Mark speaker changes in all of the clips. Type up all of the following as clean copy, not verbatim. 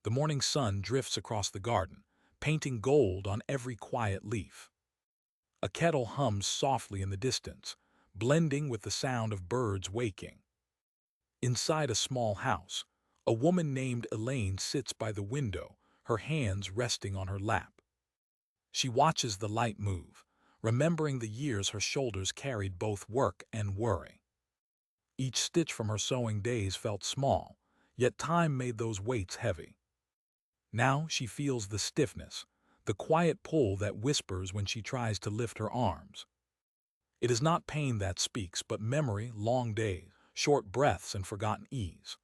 Speaker 1: The morning sun drifts across the garden, painting gold on every quiet leaf. A kettle hums softly in the distance, blending with the sound of birds waking. Inside a small house, a woman named Elaine sits by the window, her hands resting on her lap. She watches the light move, remembering the years her shoulders carried both work and worry. Each stitch from her sewing days felt small, yet time made those weights heavy. Now she feels the stiffness, the quiet pull that whispers when she tries to lift her arms. It is not pain that speaks, but memory, long days, short breaths, and forgotten ease.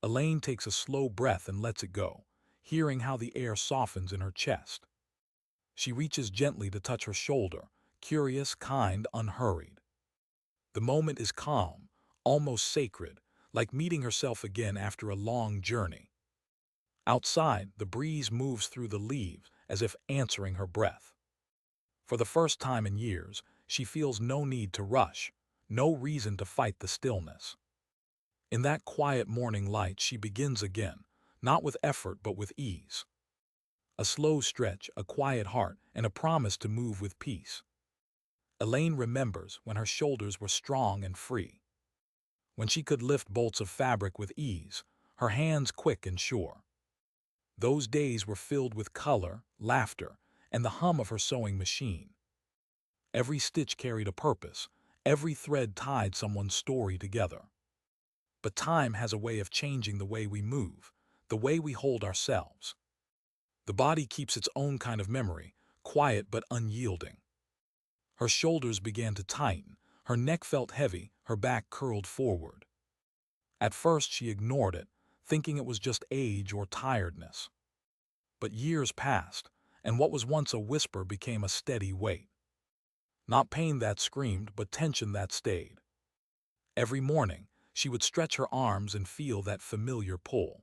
Speaker 1: Elaine takes a slow breath and lets it go, hearing how the air softens in her chest. She reaches gently to touch her shoulder, curious, kind, unhurried. The moment is calm, almost sacred, like meeting herself again after a long journey. Outside, the breeze moves through the leaves as if answering her breath. For the first time in years, she feels no need to rush, no reason to fight the stillness. In that quiet morning light, she begins again, not with effort but with ease. A slow stretch, a quiet heart, and a promise to move with peace. Elaine remembers when her shoulders were strong and free, when she could lift bolts of fabric with ease, her hands quick and sure. Those days were filled with color, laughter, and the hum of her sewing machine. Every stitch carried a purpose, every thread tied someone's story together. But time has a way of changing the way we move, the way we hold ourselves. The body keeps its own kind of memory, quiet but unyielding. Her shoulders began to tighten, her neck felt heavy, her back curled forward. At first she ignored it, thinking it was just age or tiredness. But years passed, and what was once a whisper became a steady weight. Not pain that screamed, but tension that stayed. Every morning, she would stretch her arms and feel that familiar pull.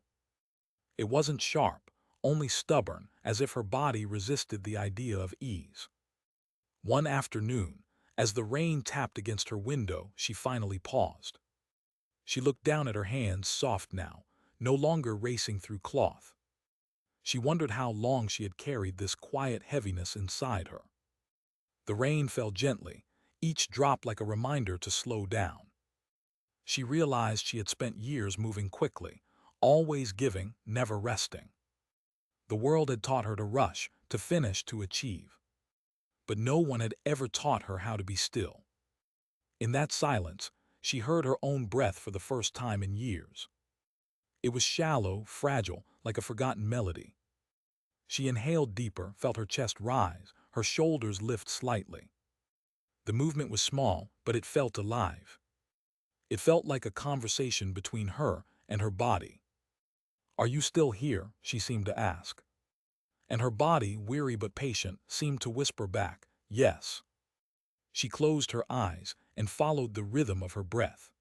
Speaker 1: It wasn't sharp, only stubborn, as if her body resisted the idea of ease. One afternoon, as the rain tapped against her window, she finally paused. She looked down at her hands, soft now, no longer racing through cloth. She wondered how long she had carried this quiet heaviness inside her. The rain fell gently, each drop like a reminder to slow down. She realized she had spent years moving quickly, always giving, never resting. The world had taught her to rush, to finish, to achieve. But no one had ever taught her how to be still. In that silence, she heard her own breath for the first time in years. It was shallow, fragile, like a forgotten melody. She inhaled deeper, felt her chest rise, her shoulders lift slightly. The movement was small, but it felt alive. It felt like a conversation between her and her body. "Are you still here?" she seemed to ask. And her body, weary but patient, seemed to whisper back, "Yes." She closed her eyes and followed the rhythm of her breath.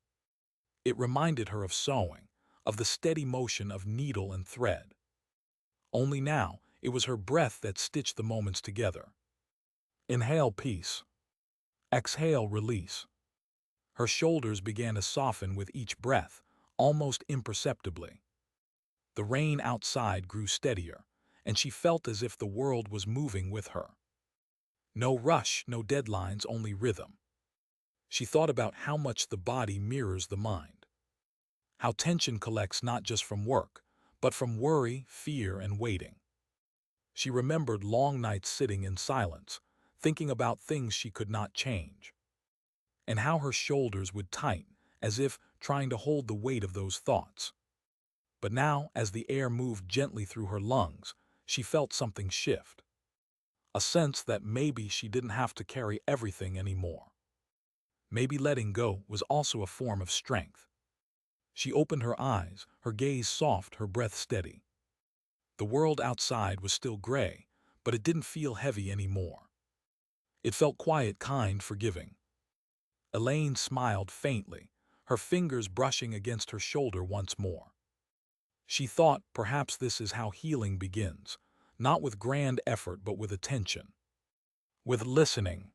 Speaker 1: It reminded her of sewing, of the steady motion of needle and thread. Only now, it was her breath that stitched the moments together. Inhale, peace. Exhale, release. Her shoulders began to soften with each breath, almost imperceptibly. The rain outside grew steadier, and she felt as if the world was moving with her. No rush, no deadlines, only rhythm. She thought about how much the body mirrors the mind. How tension collects not just from work, but from worry, fear, and waiting. She remembered long nights sitting in silence, thinking about things she could not change. And how her shoulders would tighten, as if trying to hold the weight of those thoughts. But now, as the air moved gently through her lungs, she felt something shift. A sense that maybe she didn't have to carry everything anymore. Maybe letting go was also a form of strength. She opened her eyes, her gaze soft, her breath steady. The world outside was still gray, but it didn't feel heavy anymore. It felt quiet, kind, forgiving. Elaine smiled faintly, her fingers brushing against her shoulder once more. She thought perhaps this is how healing begins, not with grand effort but with attention. With listening.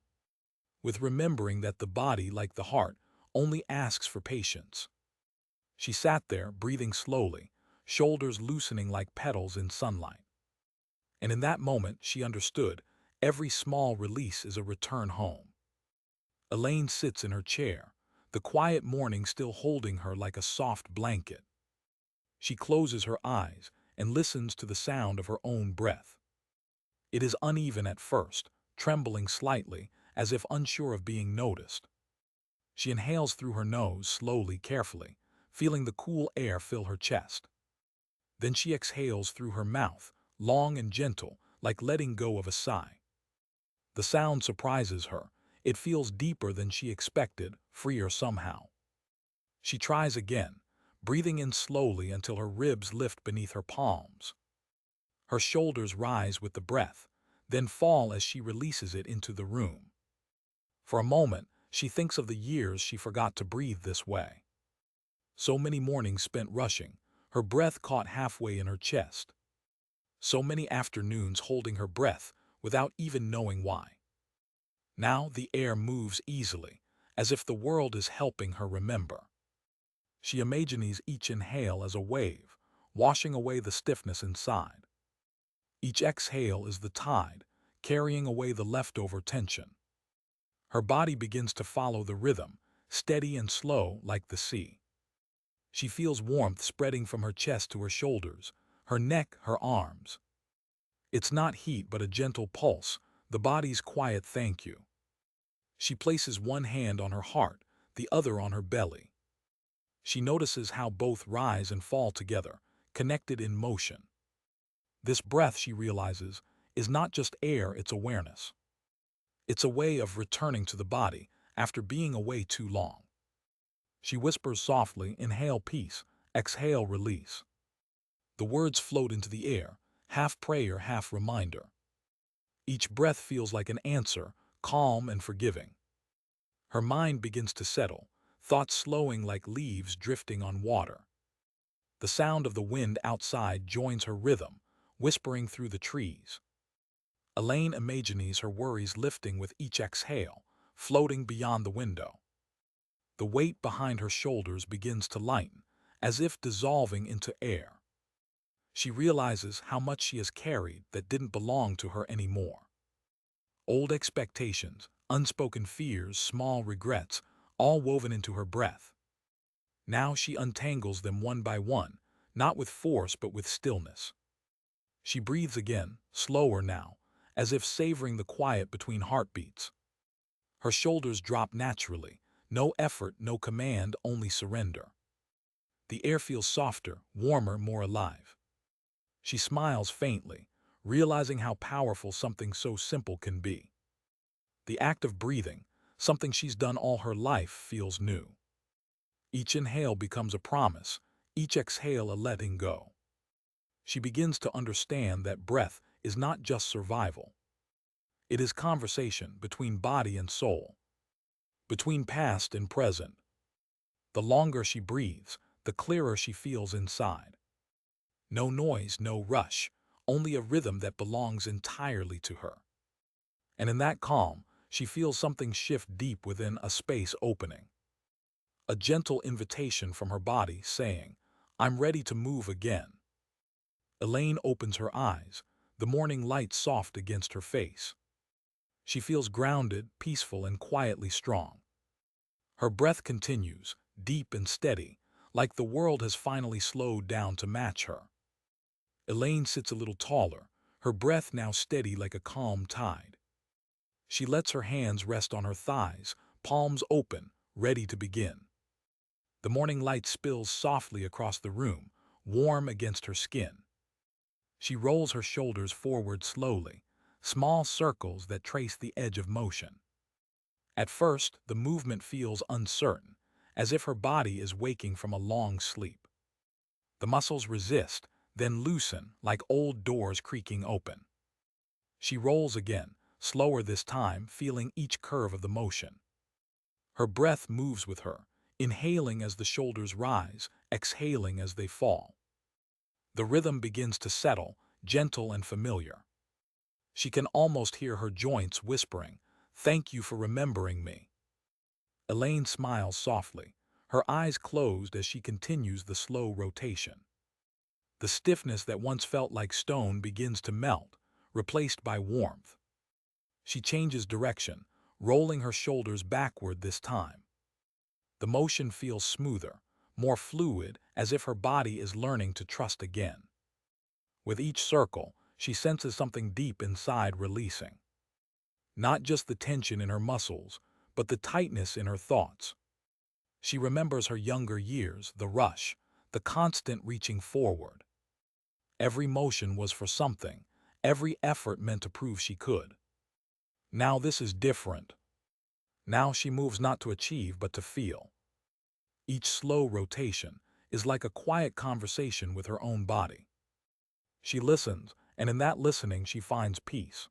Speaker 1: With remembering that the body, like the heart, only asks for patience. She sat there, breathing slowly, shoulders loosening like petals in sunlight. And in that moment, she understood every small release is a return home. Elaine sits in her chair, the quiet morning still holding her like a soft blanket. She closes her eyes and listens to the sound of her own breath. It is uneven at first, trembling slightly, as if unsure of being noticed. She inhales through her nose slowly, carefully, feeling the cool air fill her chest. Then she exhales through her mouth, long and gentle, like letting go of a sigh. The sound surprises her. It feels deeper than she expected, freer somehow. She tries again, breathing in slowly until her ribs lift beneath her palms. Her shoulders rise with the breath, then fall as she releases it into the room. For a moment, she thinks of the years she forgot to breathe this way. So many mornings spent rushing, her breath caught halfway in her chest. So many afternoons holding her breath without even knowing why. Now the air moves easily, as if the world is helping her remember. She imagines each inhale as a wave, washing away the stiffness inside. Each exhale is the tide, carrying away the leftover tension. Her body begins to follow the rhythm, steady and slow like the sea. She feels warmth spreading from her chest to her shoulders, her neck, her arms. It's not heat but a gentle pulse, the body's quiet thank you. She places one hand on her heart, the other on her belly. She notices how both rise and fall together, connected in motion. This breath, she realizes, is not just air, it's awareness. It's a way of returning to the body after being away too long. She whispers softly, inhale peace, exhale release. The words float into the air, half prayer, half reminder. Each breath feels like an answer, calm and forgiving. Her mind begins to settle, thoughts slowing like leaves drifting on water. The sound of the wind outside joins her rhythm, whispering through the trees. Elaine imagines her worries lifting with each exhale, floating beyond the window. The weight behind her shoulders begins to lighten, as if dissolving into air. She realizes how much she has carried that didn't belong to her anymore. Old expectations, unspoken fears, small regrets, all woven into her breath. Now she untangles them one by one, not with force but with stillness. She breathes again, slower now, as if savoring the quiet between heartbeats. Her shoulders drop naturally, no effort, no command, only surrender. The air feels softer, warmer, more alive. She smiles faintly, realizing how powerful something so simple can be. The act of breathing, something she's done all her life, feels new. Each inhale becomes a promise, each exhale a letting go. She begins to understand that breath is not just survival. It is conversation between body and soul, between past and present. The longer she breathes, the clearer she feels inside. No noise, no rush, only a rhythm that belongs entirely to her. And in that calm, she feels something shift deep within, a space opening. A gentle invitation from her body saying, "I'm ready to move again." Elaine opens her eyes, the morning light soft against her face. She feels grounded, peaceful, and quietly strong. Her breath continues, deep and steady, like the world has finally slowed down to match her. Elaine sits a little taller, her breath now steady like a calm tide. She lets her hands rest on her thighs, palms open, ready to begin. The morning light spills softly across the room, warm against her skin. She rolls her shoulders forward slowly, small circles that trace the edge of motion. At first, the movement feels uncertain, as if her body is waking from a long sleep. The muscles resist, then loosen like old doors creaking open. She rolls again, slower this time, feeling each curve of the motion. Her breath moves with her, inhaling as the shoulders rise, exhaling as they fall. The rhythm begins to settle, gentle and familiar. She can almost hear her joints whispering, "Thank you for remembering me." Elaine smiles softly, her eyes closed as she continues the slow rotation. The stiffness that once felt like stone begins to melt, replaced by warmth. She changes direction, rolling her shoulders backward this time. The motion feels smoother, more fluid, as if her body is learning to trust again. With each circle, she senses something deep inside releasing. Not just the tension in her muscles, but the tightness in her thoughts. She remembers her younger years, the rush, the constant reaching forward. Every motion was for something, every effort meant to prove she could. Now this is different. Now she moves not to achieve but to feel. Each slow rotation is like a quiet conversation with her own body. She listens, and in that listening she finds peace.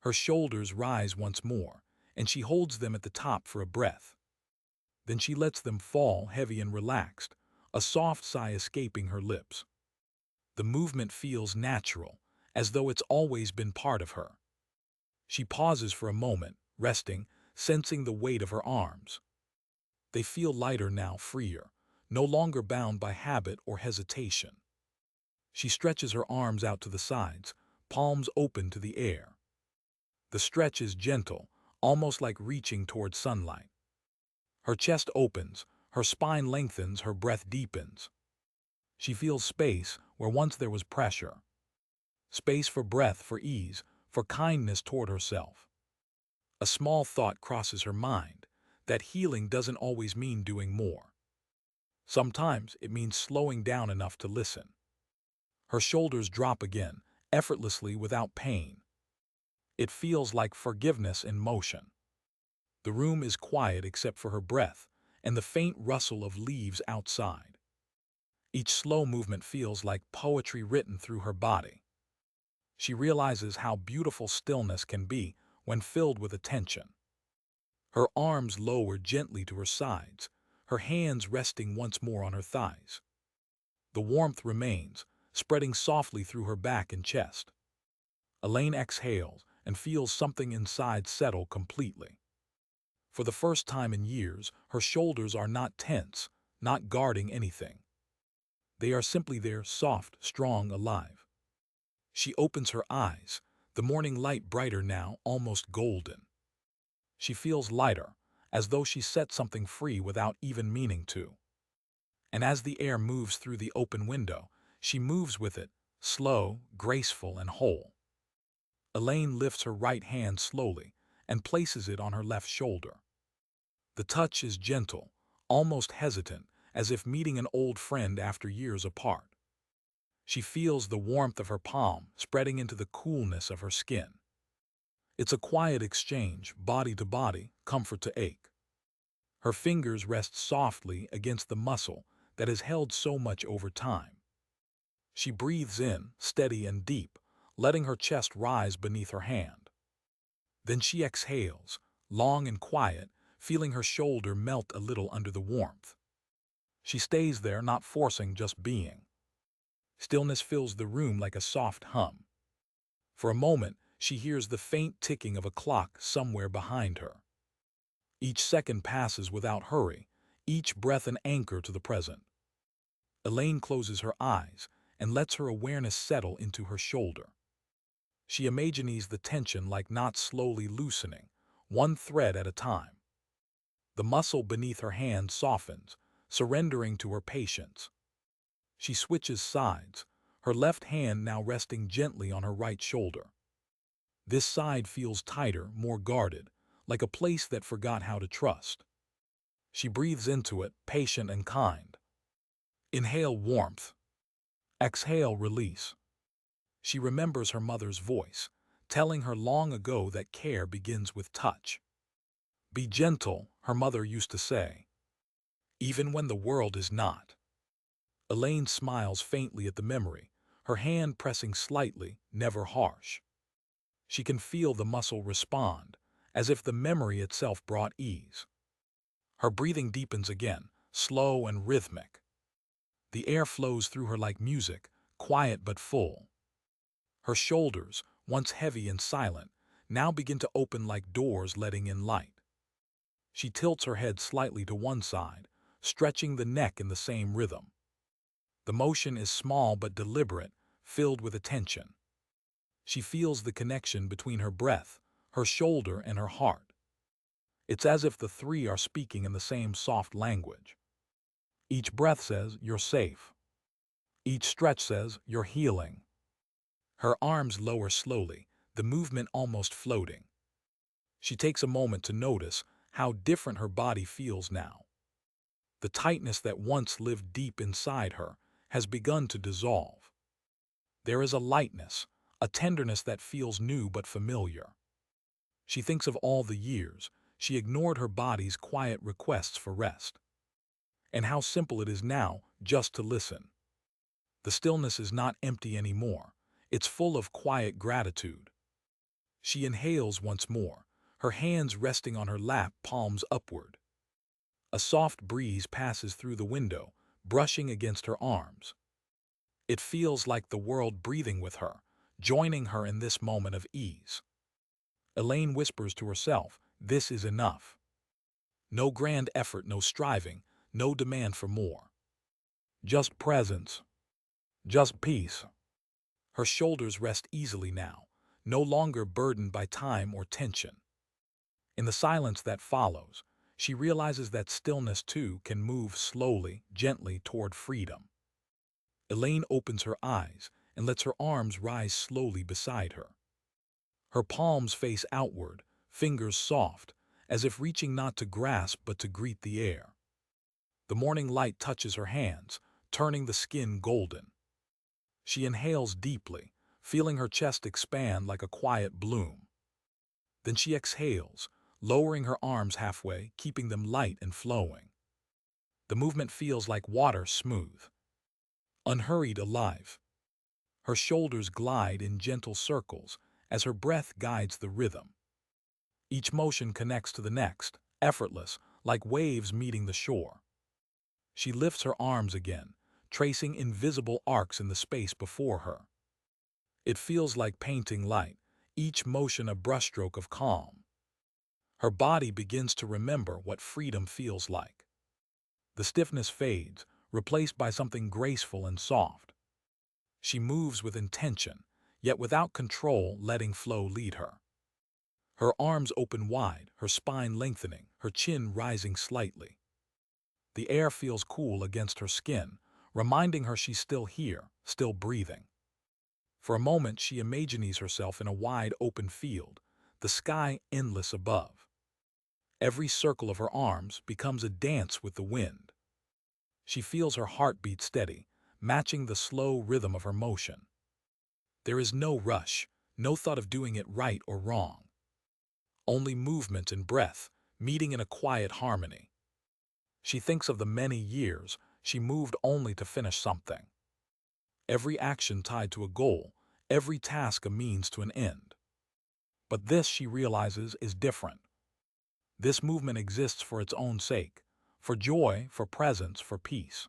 Speaker 1: Her shoulders rise once more, and she holds them at the top for a breath. Then she lets them fall heavy and relaxed, a soft sigh escaping her lips. The movement feels natural, as though it's always been part of her. She pauses for a moment, resting, sensing the weight of her arms. They feel lighter now, freer, no longer bound by habit or hesitation. She stretches her arms out to the sides, palms open to the air. The stretch is gentle, almost like reaching toward sunlight. Her chest opens, her spine lengthens, her breath deepens. She feels space where once there was pressure. Space for breath, for ease, for kindness toward herself. A small thought crosses her mind, that healing doesn't always mean doing more. Sometimes it means slowing down enough to listen. Her shoulders drop again, effortlessly without pain. It feels like forgiveness in motion. The room is quiet except for her breath and the faint rustle of leaves outside. Each slow movement feels like poetry written through her body. She realizes how beautiful stillness can be when filled with attention. Her arms lower gently to her sides, her hands resting once more on her thighs. The warmth remains, spreading softly through her back and chest. Elaine exhales and feels something inside settle completely. For the first time in years, her shoulders are not tense, not guarding anything. They are simply there, soft, strong, alive. She opens her eyes, the morning light brighter now, almost golden. She feels lighter, as though she set something free without even meaning to. And as the air moves through the open window, she moves with it, slow, graceful, and whole. Elaine lifts her right hand slowly and places it on her left shoulder. The touch is gentle, almost hesitant, as if meeting an old friend after years apart. She feels the warmth of her palm spreading into the coolness of her skin. It's a quiet exchange, body to body, comfort to ache. Her fingers rest softly against the muscle that has held so much over time. She breathes in, steady and deep, letting her chest rise beneath her hand. Then she exhales, long and quiet, feeling her shoulder melt a little under the warmth. She stays there, not forcing, just being. Stillness fills the room like a soft hum. For a moment, she hears the faint ticking of a clock somewhere behind her. Each second passes without hurry, each breath an anchor to the present. Elaine closes her eyes and lets her awareness settle into her shoulder. She imagines the tension like knots slowly loosening, one thread at a time. The muscle beneath her hand softens, surrendering to her patience. She switches sides, her left hand now resting gently on her right shoulder. This side feels tighter, more guarded, like a place that forgot how to trust. She breathes into it, patient and kind. Inhale warmth. Exhale release. She remembers her mother's voice, telling her long ago that care begins with touch. Be gentle, her mother used to say, even when the world is not. Elaine smiles faintly at the memory, her hand pressing slightly, never harsh. She can feel the muscle respond, as if the memory itself brought ease. Her breathing deepens again, slow and rhythmic. The air flows through her like music, quiet but full. Her shoulders, once heavy and silent, now begin to open like doors letting in light. She tilts her head slightly to one side, stretching the neck in the same rhythm. The motion is small but deliberate, filled with attention. She feels the connection between her breath, her shoulder, and her heart. It's as if the three are speaking in the same soft language. Each breath says, "You're safe." Each stretch says, "You're healing." Her arms lower slowly, the movement almost floating. She takes a moment to notice how different her body feels now. The tightness that once lived deep inside her has begun to dissolve. There is a lightness, a tenderness that feels new but familiar. She thinks of all the years she ignored her body's quiet requests for rest, and how simple it is now just to listen. The stillness is not empty anymore. It's full of quiet gratitude. She inhales once more, her hands resting on her lap, palms upward. A soft breeze passes through the window, brushing against her arms. It feels like the world breathing with her, joining her in this moment of ease. Elaine whispers to herself, "This is enough." No grand effort, no striving, no demand for more. Just presence, just peace. Her shoulders rest easily now, no longer burdened by time or tension. In the silence that follows, she realizes that stillness too can move slowly, gently toward freedom. Elaine opens her eyes and lets her arms rise slowly beside her. Her palms face outward, fingers soft, as if reaching not to grasp but to greet the air. The morning light touches her hands, turning the skin golden. She inhales deeply, feeling her chest expand like a quiet bloom. Then she exhales, lowering her arms halfway, keeping them light and flowing. The movement feels like water, smooth, unhurried, alive. Her shoulders glide in gentle circles as her breath guides the rhythm. Each motion connects to the next, effortless, like waves meeting the shore. She lifts her arms again, tracing invisible arcs in the space before her. It feels like painting light, each motion a brushstroke of calm. Her body begins to remember what freedom feels like. The stiffness fades, replaced by something graceful and soft. She moves with intention, yet without control, letting flow lead her. Her arms open wide, her spine lengthening, her chin rising slightly. The air feels cool against her skin, reminding her she's still here, still breathing. For a moment, she imagines herself in a wide open field, the sky endless above. Every circle of her arms becomes a dance with the wind. She feels her heartbeat steady, matching the slow rhythm of her motion. There is no rush, no thought of doing it right or wrong. Only movement and breath, meeting in a quiet harmony. She thinks of the many years she moved only to finish something. Every action tied to a goal, every task a means to an end. But this, she realizes, is different. This movement exists for its own sake, for joy, for presence, for peace.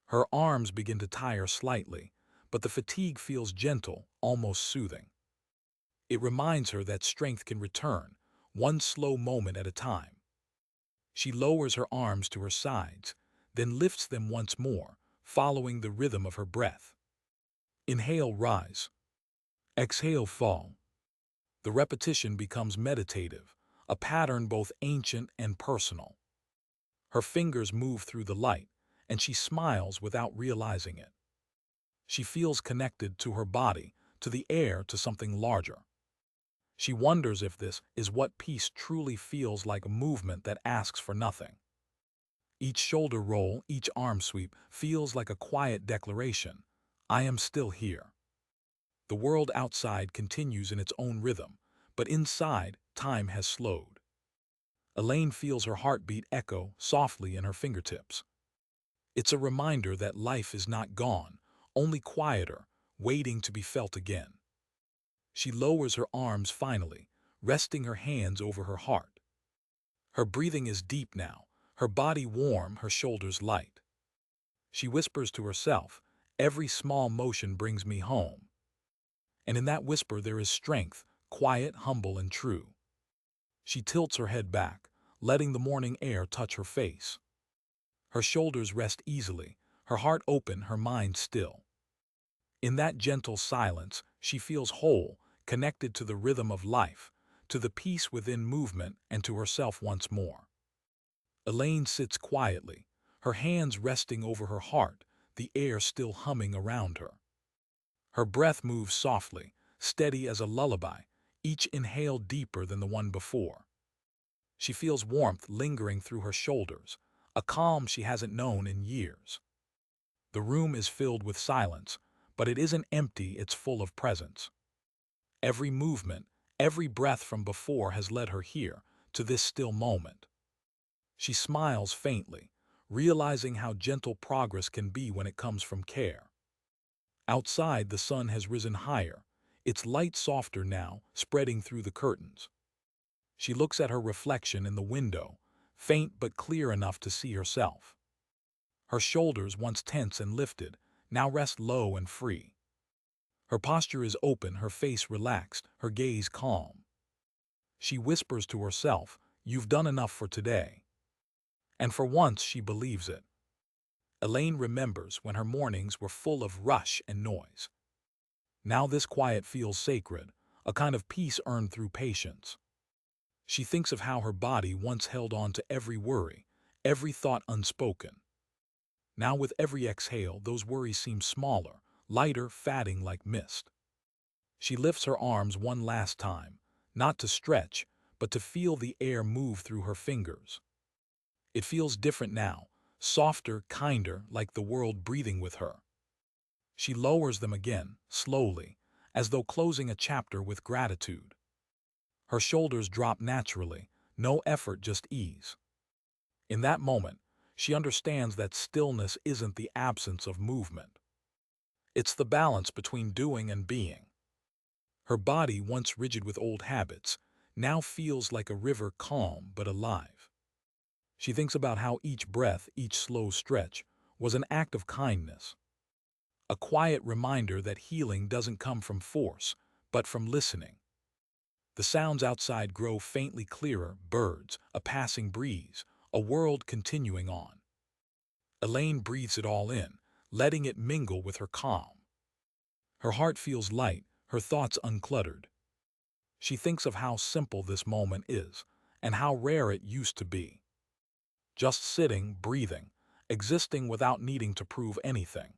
Speaker 1: Her arms begin to tire slightly, but the fatigue feels gentle, almost soothing. It reminds her that strength can return, one slow moment at a time. She lowers her arms to her sides, then lifts them once more, following the rhythm of her breath. Inhale, rise. Exhale, fall. The repetition becomes meditative, a pattern both ancient and personal. Her fingers move through the light, and she smiles without realizing it. She feels connected to her body, to the air, to something larger. She wonders if this is what peace truly feels like, a movement that asks for nothing. Each shoulder roll, each arm sweep feels like a quiet declaration, "I am still here." The world outside continues in its own rhythm, but inside, time has slowed. Elaine feels her heartbeat echo softly in her fingertips. It's a reminder that life is not gone, only quieter, waiting to be felt again. She lowers her arms finally, resting her hands over her heart. Her breathing is deep now, her body warm, her shoulders light. She whispers to herself, "Every small motion brings me home." And in that whisper there is strength, quiet, humble, and true. She tilts her head back, letting the morning air touch her face. Her shoulders rest easily, her heart open, her mind still. In that gentle silence, she feels whole, connected to the rhythm of life, to the peace within movement, and to herself once more. Elaine sits quietly, her hands resting over her heart, the air still humming around her. Her breath moves softly, steady as a lullaby, each inhale deeper than the one before. She feels warmth lingering through her shoulders, a calm she hasn't known in years. The room is filled with silence, but it isn't empty, it's full of presence. Every movement, every breath from before has led her here, to this still moment. She smiles faintly, realizing how gentle progress can be when it comes from care. Outside, the sun has risen higher, its light softer now, spreading through the curtains. She looks at her reflection in the window, faint but clear enough to see herself. Her shoulders, once tense and lifted, now rest low and free. Her posture is open, her face relaxed, her gaze calm. She whispers to herself, "You've done enough for today." And for once she believes it. Elaine remembers when her mornings were full of rush and noise. Now this quiet feels sacred, a kind of peace earned through patience. She thinks of how her body once held on to every worry, every thought unspoken. Now with every exhale, those worries seem smaller, lighter, fatting like mist. She lifts her arms one last time, not to stretch, but to feel the air move through her fingers. It feels different now, softer, kinder, like the world breathing with her. She lowers them again, slowly, as though closing a chapter with gratitude. Her shoulders drop naturally, no effort, just ease. In that moment, she understands that stillness isn't the absence of movement. It's the balance between doing and being. Her body, once rigid with old habits, now feels like a river, calm but alive. She thinks about how each breath, each slow stretch, was an act of kindness. A quiet reminder that healing doesn't come from force, but from listening. The sounds outside grow faintly clearer, birds, a passing breeze, a world continuing on. Elaine breathes it all in, letting it mingle with her calm. Her heart feels light, her thoughts uncluttered. She thinks of how simple this moment is, and how rare it used to be. Just sitting, breathing, existing without needing to prove anything.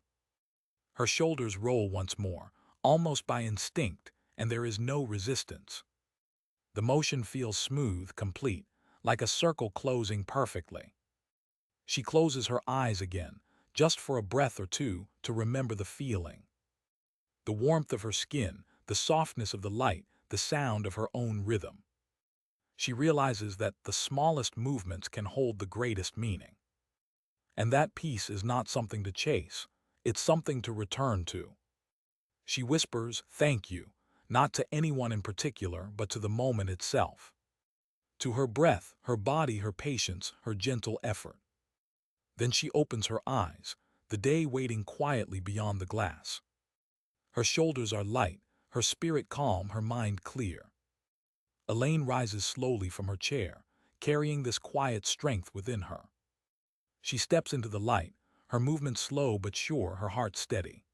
Speaker 1: Her shoulders roll once more, almost by instinct, and there is no resistance. The motion feels smooth, complete, like a circle closing perfectly. She closes her eyes again, just for a breath or two, to remember the feeling. The warmth of her skin, the softness of the light, the sound of her own rhythm. She realizes that the smallest movements can hold the greatest meaning. And that peace is not something to chase, it's something to return to. She whispers, "Thank you," not to anyone in particular, but to the moment itself. To her breath, her body, her patience, her gentle effort. Then she opens her eyes, the day waiting quietly beyond the glass. Her shoulders are light, her spirit calm, her mind clear. Elaine rises slowly from her chair, carrying this quiet strength within her. She steps into the light, her movement slow but sure, her heart steady.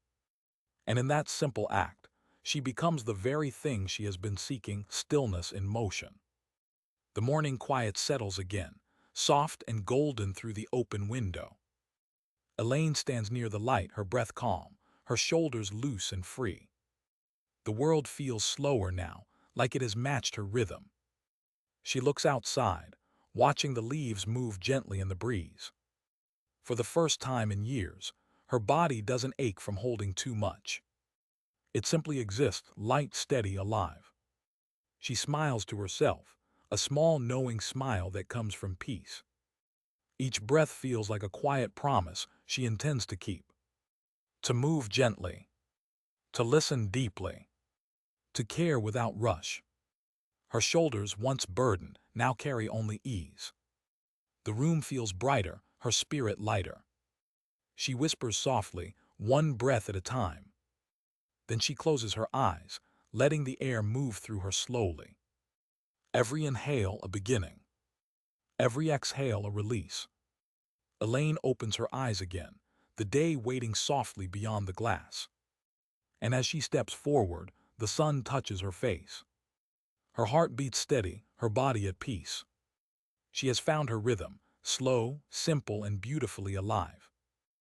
Speaker 1: And in that simple act, she becomes the very thing she has been seeking, stillness in motion. The morning quiet settles again, soft and golden through the open window. Elaine stands near the light, her breath calm, her shoulders loose and free. The world feels slower now, like it has matched her rhythm. She looks outside, watching the leaves move gently in the breeze. For the first time in years, her body doesn't ache from holding too much. It simply exists, light, steady, alive. She smiles to herself, a small knowing smile that comes from peace. Each breath feels like a quiet promise she intends to keep. To move gently, to listen deeply, to care without rush. Her shoulders, once burdened, now carry only ease. The room feels brighter, her spirit lighter. She whispers softly, one breath at a time. Then she closes her eyes, letting the air move through her slowly. Every inhale a beginning, every exhale a release. Elaine opens her eyes again, the the day waiting softly beyond the glass. And as she steps forward, the sun touches her face. Her heart beats steady, her body at peace. She has found her rhythm, slow, simple, and beautifully alive.